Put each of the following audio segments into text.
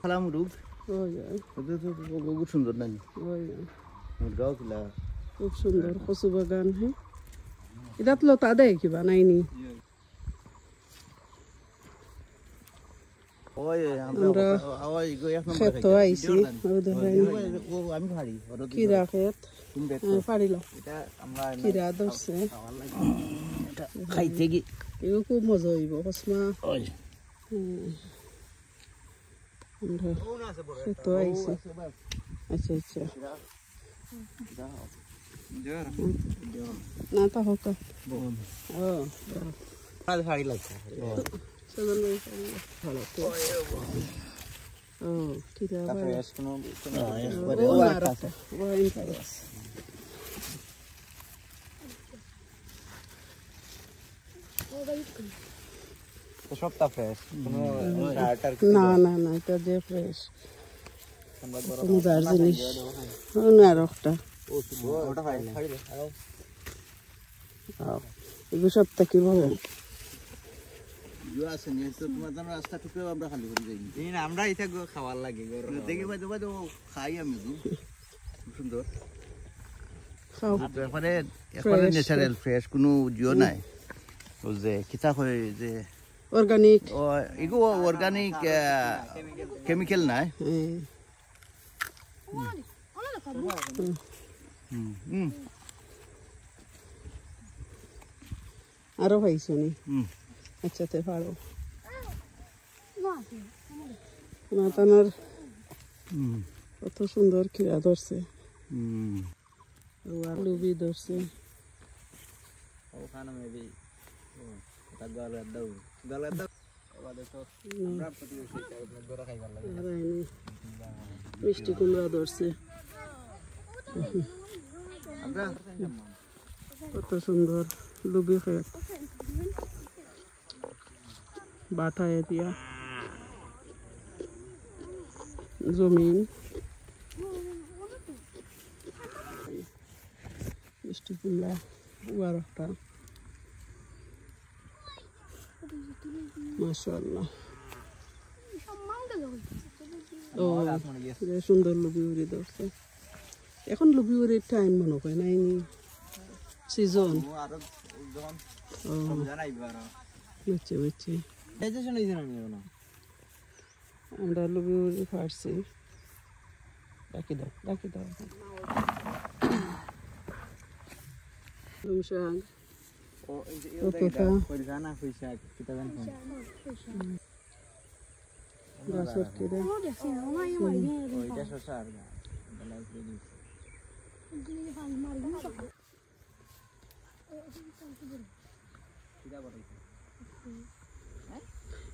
ফালামুরুগ ওই খুব সুন্দর না ওই মুরগাও কিলা খুব সুন্দর কচু বাগান হ্যাঁ এটাত লতা দেয় কিবা নাইনি ওই আমরা ক্ষেত আইছি আমি ভারি খিরা ক্ষেত পারিল খিরা ধরছে খাইতে কি এগুলো খুব মজা হইব কসমা আমরা ক্ষেত আইছি আচ্ছা আচ্ছা না তা হোক ভারি লাগছে সবটা ফ্রেশ না না না এটা যে ফ্রেশ মজার জিনিস না রকটা এগুলো সবটা কি বলে আমরা এটা খাওয়ার লাগে দেখে খাই আমি সুন্দর ন্যাচারাল ফ্রেশ কোনো জিও নাই যে কিতা হয় যে অর্গানিক এগুলো অর্গানিক কেমিক্যাল নাই আরো পাইছো নি আচ্ছা তে পারো মাতানার কত সুন্দর খিরা ধরছে লুবি ধরছে মিষ্টি কুমড়া ধরছে কত সুন্দর লুবি ক্ষেত বাটা এরিয়া জমিন মিষ্টি কুমড়া উয়ার একটা মাশাআল্লাহ ও সুন্দর লুবি উড়ি ধরছে এখন লুবি উড়ির টাইম মনে হয় নাইনি সিজন বুঝছি বুঝছি আমরা লুবি উড়ি ফাটছি ডাকি দাও শাক গাছের কিরে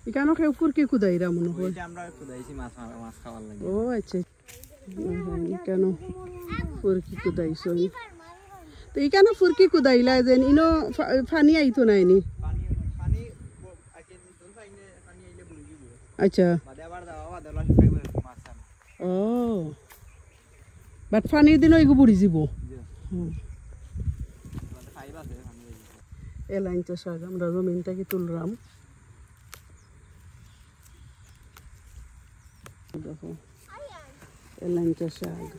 এখানে কেউ ফুরকি কুদাইরা মনে হয় ও আচ্ছা কেন ফুরকি কুদাইছ তো এখানে ফুরকি কুদাইলা যেন ইনো ফানি আইতো নাইনি আচ্ছা ও বাট ফানির দিন এগু বুড়ি যাব এলাইনটা শাক আমরা জমিনটাকে তুললাম দেখো এলাইনটা শাক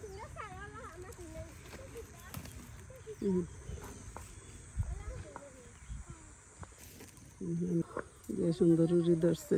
যে সুন্দর উড়ি ধরছে